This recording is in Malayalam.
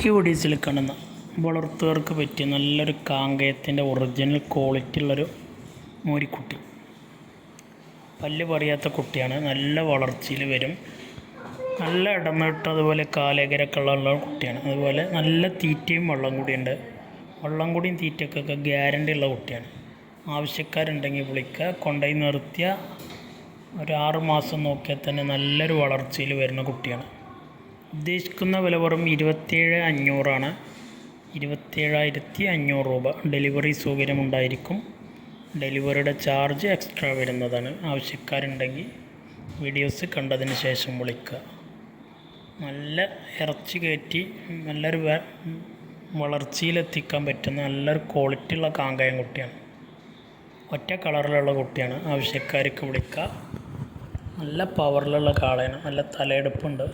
ഈ ഒഡീസിൽ കാണുന്ന വളർത്തുകാർക്ക് പറ്റിയ നല്ലൊരു കാങ്കയത്തിൻ്റെ ഒറിജിനൽ ക്വാളിറ്റി ഉള്ളൊരു മോരിക്കുട്ടി. പല്ല് പറയാത്ത കുട്ടിയാണ്. നല്ല വളർച്ചയിൽ വരും. നല്ല ഇടന്നിട്ട് അതുപോലെ കാലേകരൊക്കെ ഉള്ള കുട്ടിയാണ്. അതുപോലെ നല്ല തീറ്റയും വെള്ളം കൂടിയുണ്ട്. വെള്ളം കൂടിയും തീറ്റക്കൊക്കെ ഗ്യാരണ്ടി ഉള്ള കുട്ടിയാണ്. ആവശ്യക്കാരുണ്ടെങ്കിൽ വിളിക്കുക. കൊണ്ടുപോയി നിർത്തിയ ഒരു 6 മാസം നോക്കിയാൽ തന്നെ നല്ലൊരു വളർച്ചയിൽ വരുന്ന കുട്ടിയാണ്. ഉദ്ദേശിക്കുന്ന വില വെറും 27,500 27,500 രൂപ. ഡെലിവറി സൗകര്യമുണ്ടായിരിക്കും. ഡെലിവറിയുടെ ചാർജ് എക്സ്ട്രാ വരുന്നതാണ്. ആവശ്യക്കാരുണ്ടെങ്കിൽ വീഡിയോസ് കണ്ടതിന് ശേഷം വിളിക്കുക. നല്ല ഇറച്ചി കയറ്റി നല്ലൊരു വളർച്ചയിലെത്തിക്കാൻ പറ്റുന്ന നല്ലൊരു ക്വാളിറ്റി ഉള്ള കാങ്കയം കുട്ടിയാണ്. ഒറ്റ കളറിലുള്ള കുട്ടിയാണ്. ആവശ്യക്കാർക്ക് വിളിക്കുക. നല്ല പവറിലുള്ള കാളയാണ്. നല്ല തലയെടുപ്പുണ്ട്.